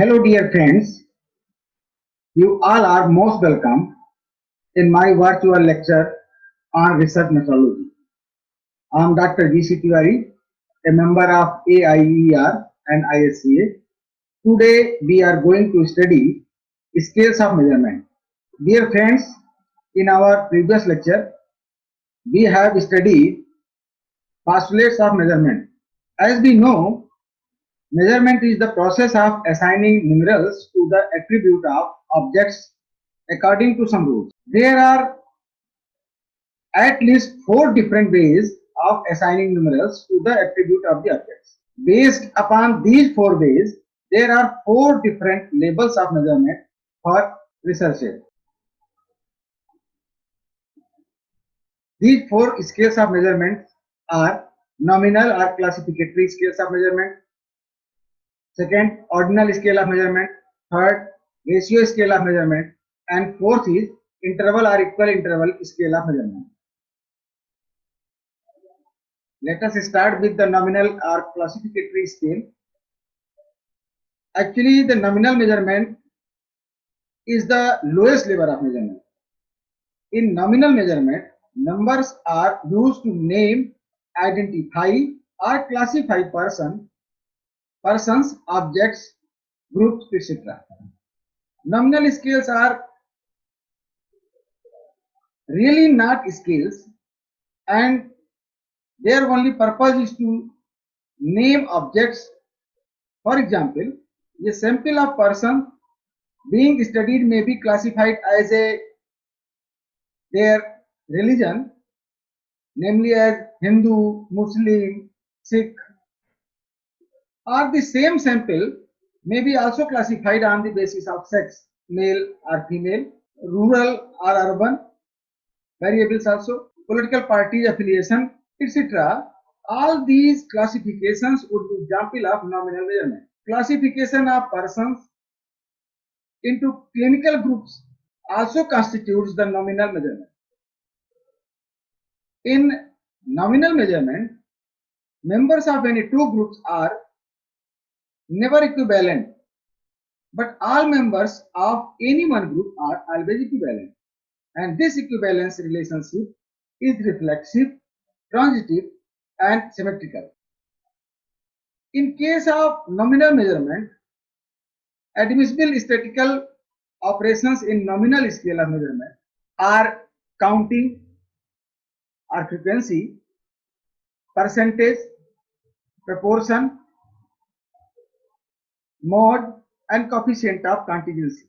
Hello, dear friends. You all are most welcome in my virtual lecture on research methodology. I am Dr. G.C. Tiwari, a member of AIER and ISCA. Today, we are going to study scales of measurement. Dear friends, in our previous lecture, we have studied postulates of measurement. As we know, measurement is the process of assigning numerals to the attribute of objects according to some rules. There are at least 4 different ways of assigning numerals to the attribute of the objects. Based upon these 4 ways, there are 4 different labels of measurement for researchers. These 4 scales of measurement are nominal or classificatory scales of measurement, second, ordinal scale of measurement, third, ratio scale of measurement, and fourth is interval or equal interval scale of measurement. Let us start with the nominal or classificatory scale. Actually, the nominal measurement is the lowest level of measurement. In nominal measurement, numbers are used to name, identify, or classify persons, objects, groups, etc. Nominal scales are really not scales, and their only purpose is to name objects. For example, a sample of person being studied may be classified as their religion, namely as Hindu, Muslim, Sikh, or the same sample may be also classified on the basis of sex, male or female, rural or urban, variables also, political party affiliation, etc. All these classifications would be example of nominal measurement. Classification of persons into clinical groups also constitutes the nominal measurement. In nominal measurement, members of any two groups are never equivalent, but all members of any one group are always equivalent, and this equivalence relationship is reflexive, transitive, and symmetrical. In case of nominal measurement, admissible statistical operations in nominal scale of measurement are counting or frequency, percentage, proportion, mode, and coefficient of contingency.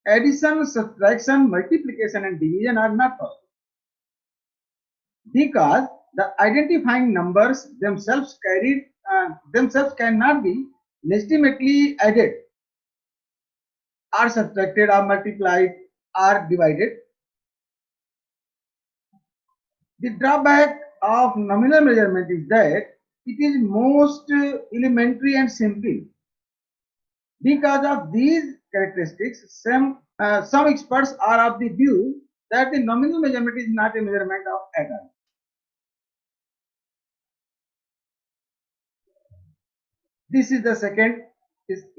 Addition, subtraction, multiplication, and division are not possible because the identifying numbers themselves cannot be legitimately added or subtracted or multiplied or divided. The drawback of nominal measurement is that it is most elementary and simple. Because of these characteristics, some experts are of the view that the nominal measurement is not a measurement of at all. This is the second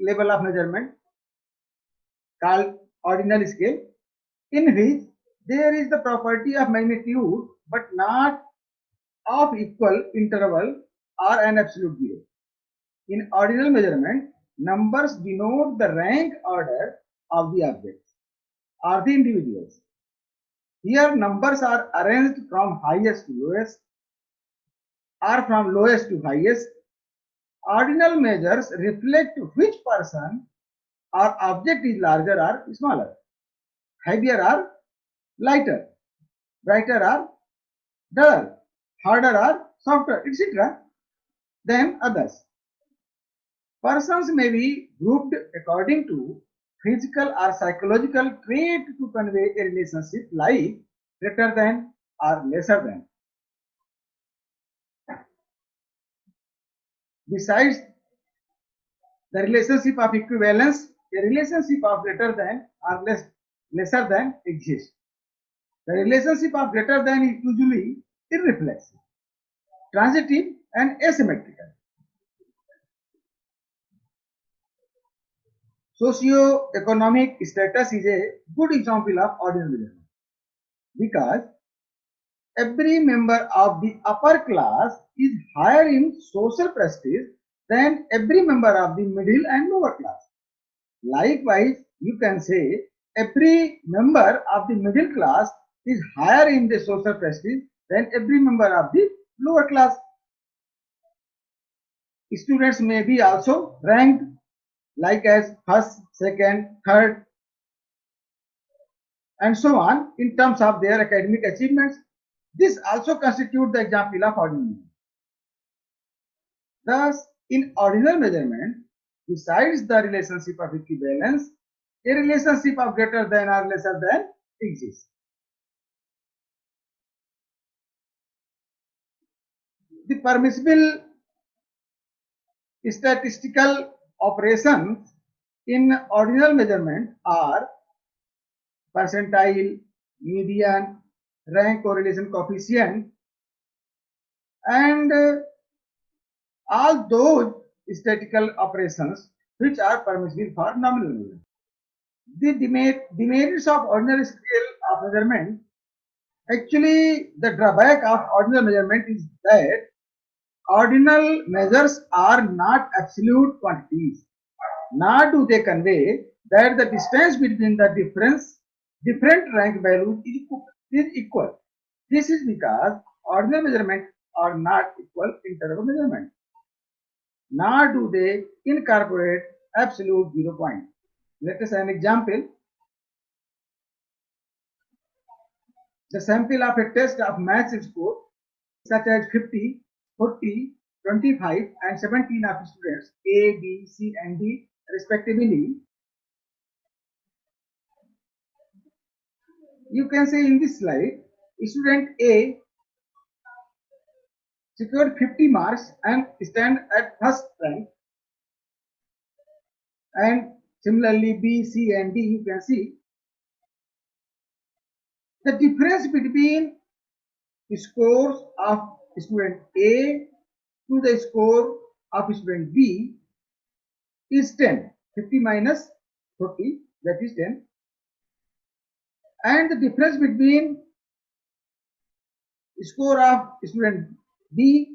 level of measurement called ordinal scale, in which there is the property of magnitude but not of equal interval or an absolute zero. In ordinal measurement, numbers denote the rank order of the objects or the individuals. Here numbers are arranged from highest to lowest or from lowest to highest. Ordinal measures reflect which person or object is larger or smaller, heavier or lighter, brighter or duller, harder or softer, etc. than others. Persons may be grouped according to physical or psychological trait to convey a relationship like greater than or lesser than. Besides the relationship of equivalence, a relationship of greater than or lesser than exists. The relationship of greater than is usually irreflexive, transitive, and asymmetrical. Socio-economic status is a good example of ordinal measurement because every member of the upper class is higher in social prestige than every member of the middle and lower class. Likewise, you can say every member of the middle class is higher in the social prestige than every member of the lower class. Students may be also ranked like as first, second, third, and so on in terms of their academic achievements. This also constitutes the example of ordinal measurement. Thus, in ordinal measurement, besides the relationship of equivalence, a relationship of greater than or lesser than exists. The permissible statistical operations in ordinal measurement are percentile, median, rank correlation coefficient, and all those statistical operations which are permissible for nominal measurement. The demerits of ordinal scale of measurement, actually the drawback of ordinal measurement is that ordinal measures are not absolute quantities, nor do they convey that the distance between the different rank values is equal. This is because ordinal measurements are not equal interval measurement, nor do they incorporate absolute 0 point. Let us have an example. The sample of a test of maths score such as 50, 40, 25 and 17 of students A, B, C and D respectively. You can say in this slide, student A secured 50 marks and stand at first rank, and similarly B, C and D, you can see the difference between scores of student A to the score of student B is 10. 50 minus 40, that is 10. And the difference between score of student B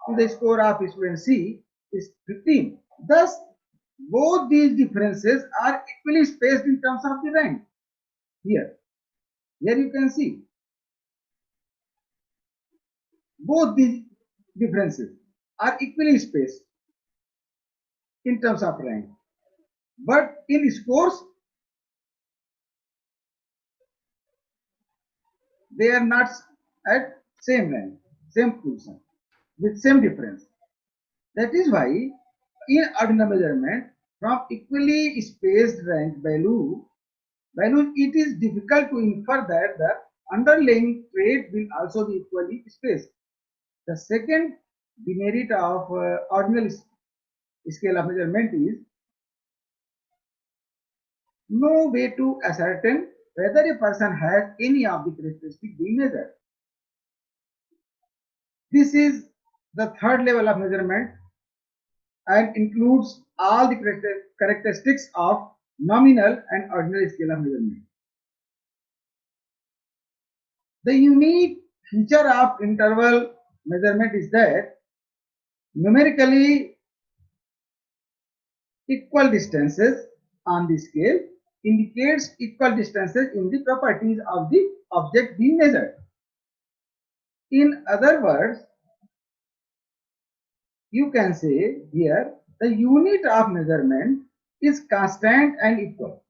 to the score of student C is 15. Thus, both these differences are equally spaced in terms of the rank. Here you can see both these differences are equally spaced in terms of rank, but in scores they are not at same rank, same position, with same difference. That is why in ordinal measurement from equally spaced rank values, it is difficult to infer that the underlying trait will also be equally spaced. The second demerit of ordinal scale of measurement is no way to ascertain whether a person has any of the characteristics being measured. This is the third level of measurement and includes all the characteristics of nominal and ordinal scale of measurement. The unique feature of interval measurement is that numerically equal distances on the scale indicates equal distances in the properties of the object being measured. In other words, you can say here the unit of measurement is constant and equal.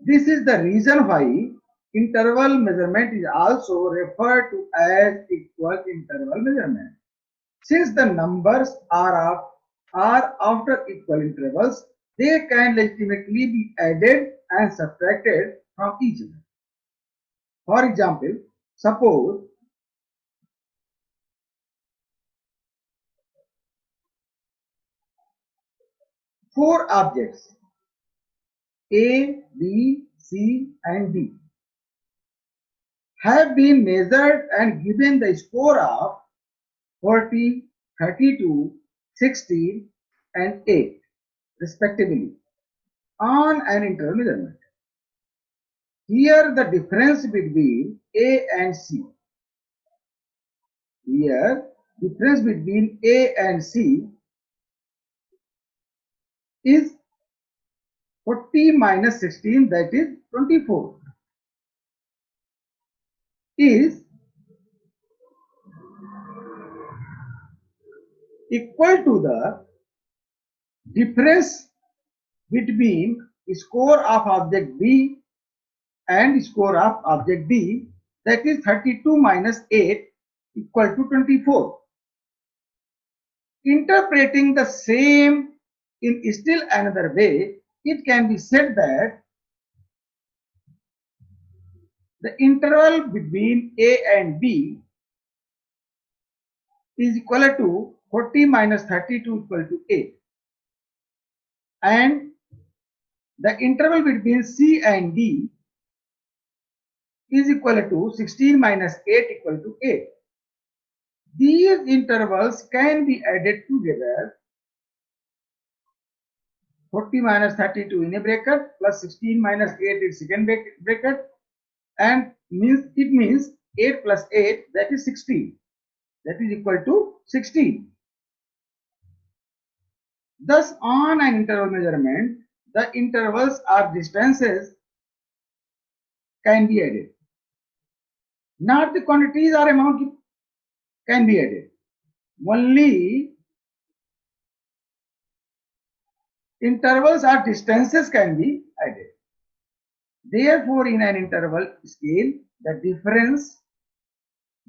This is the reason why interval measurement is also referred to as equal interval measurement. Since the numbers are after equal intervals, they can legitimately be added and subtracted from each other. For example, suppose four objects A, B, C and D have been measured and given the score of 40, 32, 16 and 8. respectively on an interval measurement. Here the difference between A and C. Here difference between A and C is 40 minus 16, that is 24, is equal to the difference between score of object B and score of object D, that is 32 minus 8 equal to 24. Interpreting the same in still another way, it can be said that the interval between A and B is equal to 40 minus 32 equal to 8, and the interval between C and D is equal to 16 minus 8 equal to 8. These intervals can be added together. 40 minus 32 in a bracket plus 16 minus 8 in second bracket, and it means 8 plus 8, that is 16, that is equal to 16. Thus on an interval measurement, the intervals or distances can be added. Not the quantities or amount can be added. Only intervals or distances can be added. Therefore, in an interval scale, the difference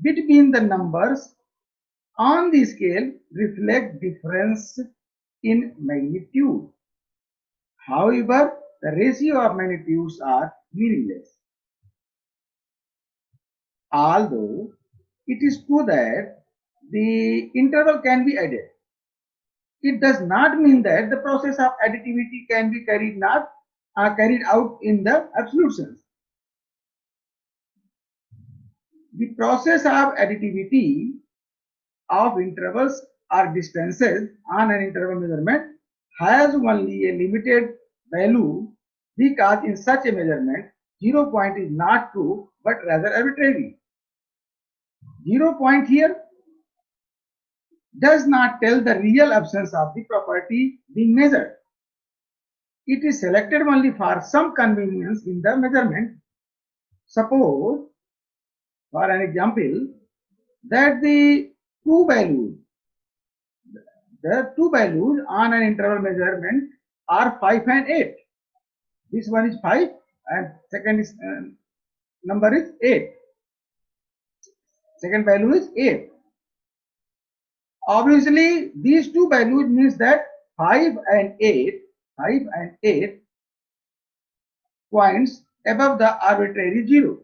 between the numbers on the scale reflect difference in magnitude. However, the ratio of magnitudes are meaningless. Although it is true that the interval can be added, it does not mean that the process of additivity can be carried out in the absolute sense. The process of additivity of intervals or distances on an interval measurement has only a limited value, because in such a measurement 0 point is not true but rather arbitrary. 0 point here does not tell the real absence of the property being measured. It is selected only for some convenience in the measurement. Suppose, for an example, that the two values on an interval measurement are 5 and 8. This one is 5 and second is number is 8. Second value is 8. Obviously, these two values means that 5 and 8 points above the arbitrary 0.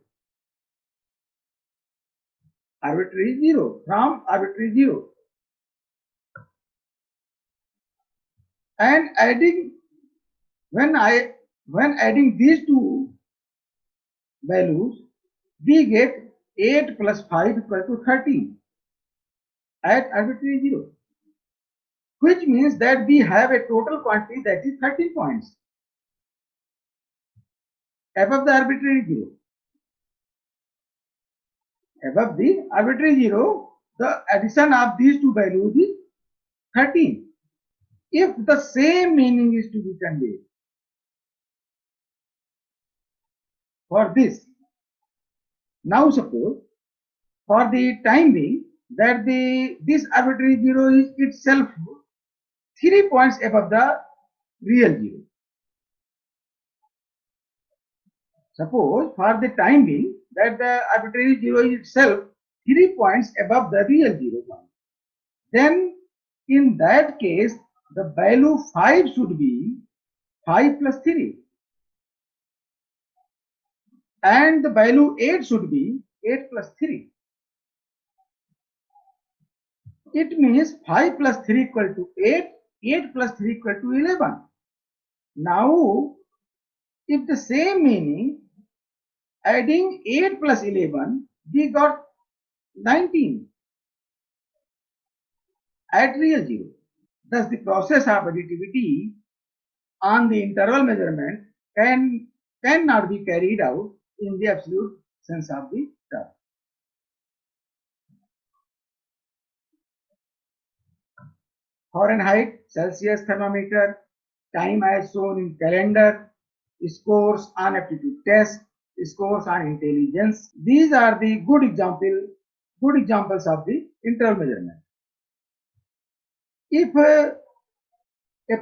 From arbitrary 0. And when adding these two values, we get 8 plus 5 equal to 13 at arbitrary 0, which means that we have a total quantity that is 13 points above the arbitrary 0. Above the arbitrary 0, the addition of these two values is 13. If the same meaning is to be conveyed for this, now suppose for the time being that this arbitrary 0 is itself 3 points above the real 0. Suppose for the time being that the arbitrary 0 is itself 3 points above the real 0 point. Then in that case, the value 5 should be 5 plus 3. And the value 8 should be 8 plus 3. It means 5 plus 3 equal to 8, 8 plus 3 equal to 11. Now, if the same meaning, adding 8 plus 11, we got 19 at real 0. Thus, the process of additivity on the interval measurement cannot be carried out in the absolute sense of the term. Fahrenheit, Celsius thermometer, time as shown in calendar, scores on aptitude test, scores on intelligence. These are the good examples of the interval measurement. If a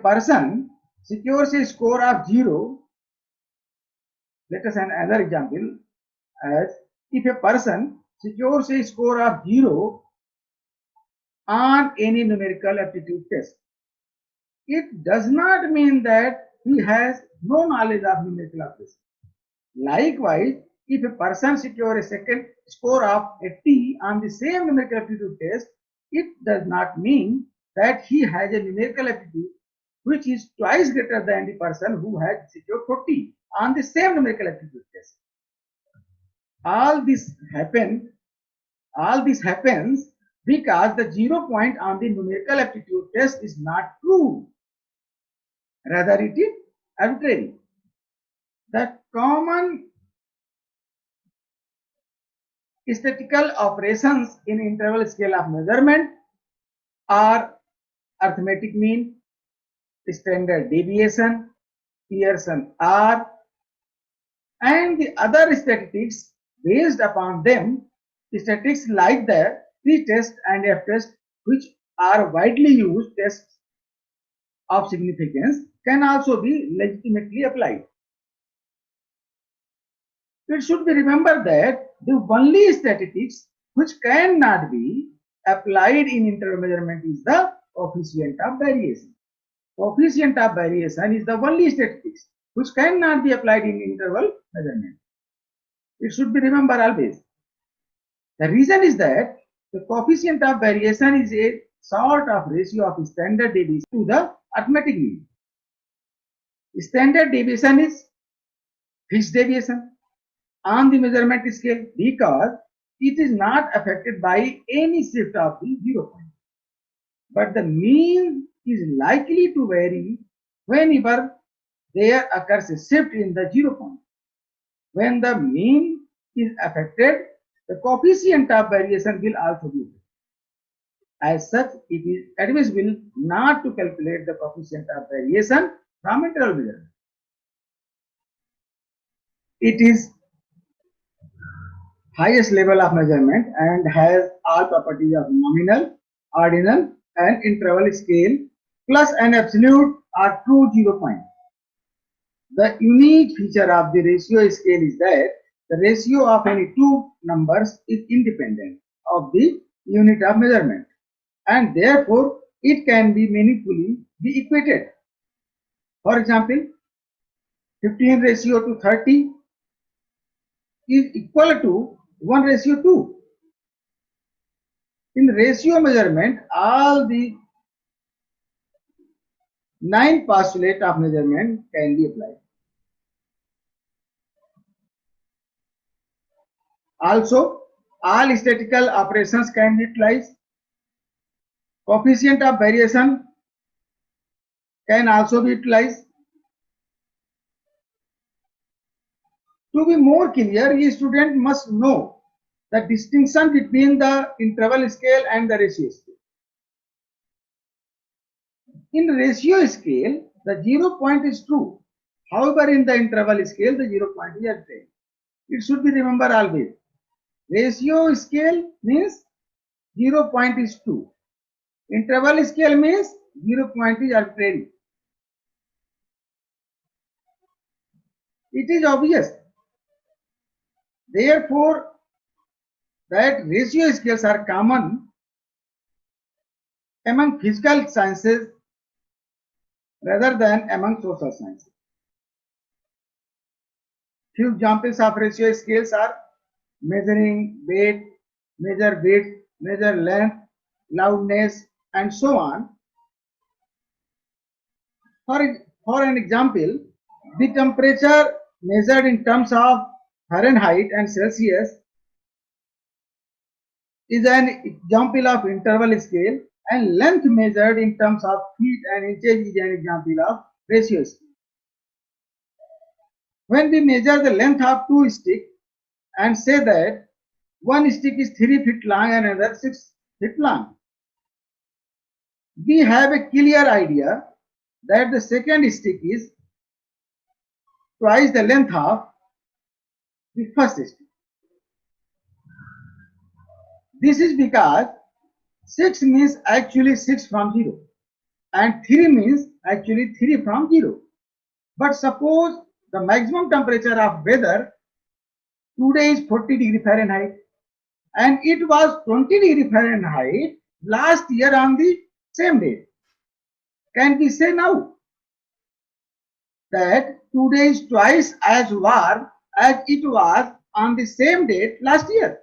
person secures a score of 0, let us have another example, as if a person secures a score of 0 on any numerical aptitude test, it does not mean that he has no knowledge of numerical operation. Likewise, if a person secures a second score of 80 on the same numerical aptitude test, it does not mean that he has a numerical aptitude which is twice greater than the person who has secured 40 on the same numerical aptitude test. All this happens because the 0 point on the numerical aptitude test is not true. Rather, it is arbitrary. The common statistical operations in interval scale of measurement are arithmetic mean, standard deviation, Pearson R, and the other statistics based upon them. Statistics like the t-test and f-test, which are widely used tests of significance, can also be legitimately applied. It should be remembered that the only statistics which cannot be applied in interval measurement is the coefficient of variation. Coefficient of variation is the only statistics which cannot be applied in interval measurement. It should be remembered always. The reason is that the coefficient of variation is a sort of ratio of standard deviation to the arithmetic mean. Standard deviation is fixed deviation on the measurement scale because it is not affected by any shift of the 0 point. But the mean is likely to vary whenever there occurs a shift in the 0 point. When the mean is affected, the coefficient of variation will also be affected. As such, it is advisable not to calculate the coefficient of variation from interval measurement. It is highest level of measurement and has all properties of nominal, ordinal, and interval scale plus an absolute or true 0 point. The unique feature of the ratio scale is that the ratio of any two numbers is independent of the unit of measurement, and therefore it can be meaningfully be equated. For example, 15 ratio to 30 is equal to 1:2. In ratio measurement, all the 9 postulates of measurement can be applied. Also, all statistical operations can be utilized. Coefficient of variation can also be utilized. To be more clear, a student must know the distinction between the interval scale and the ratio scale. In ratio scale, the 0 point is true. However, in the interval scale, the 0 point is arbitrary. It should be remembered always. Ratio scale means 0 point is true. Interval scale means 0 point is arbitrary. It is obvious, therefore, that ratio scales are common among physical sciences rather than among social sciences. Few examples of ratio scales are measuring weight, measure width, measure length, loudness, and so on. For an example, the temperature measured in terms of Fahrenheit and Celsius is an example of interval scale, and length measured in terms of feet and inches is an example of ratio scale. When we measure the length of two sticks and say that one stick is 3 feet long and another 6 feet long, we have a clear idea that the second stick is twice the length of the first stick. This is because 6 means actually 6 from 0 and 3 means actually 3 from 0. But suppose the maximum temperature of weather today is 40 degree Fahrenheit and it was 20 degree Fahrenheit last year on the same day. Can we say now that today is twice as warm as it was on the same date last year?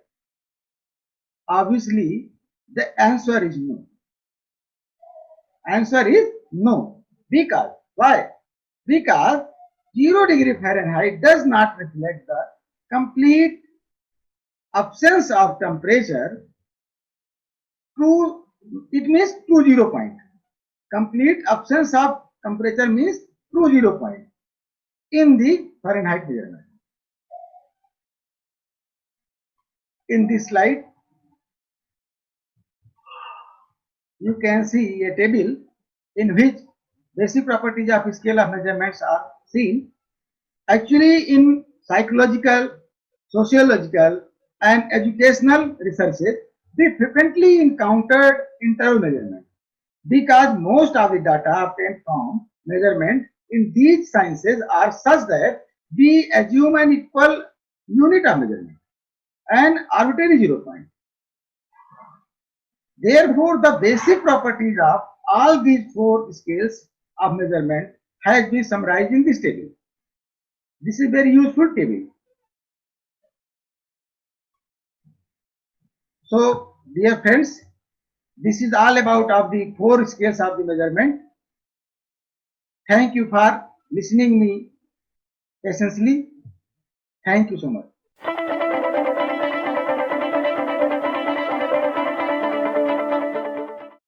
Obviously, the answer is no. Answer is no. Because why? Because 0 degree Fahrenheit does not reflect the complete absence of temperature. True, it means true 0 point. Complete absence of temperature means true 0 point in the Fahrenheit measurement. In this slide, you can see a table in which basic properties of scale of measurements are seen. Actually, in psychological, sociological, and educational researches, we frequently encountered interval measurement because most of the data obtained from measurement in these sciences are such that we assume an equal unit of measurement, an arbitrary 0 point. Therefore, the basic properties of all these four scales of measurement has been summarized in this table. This is very useful table. So, dear friends, this is all about of the four scales of the measurement. Thank you for listening me patiently. Thank you so much.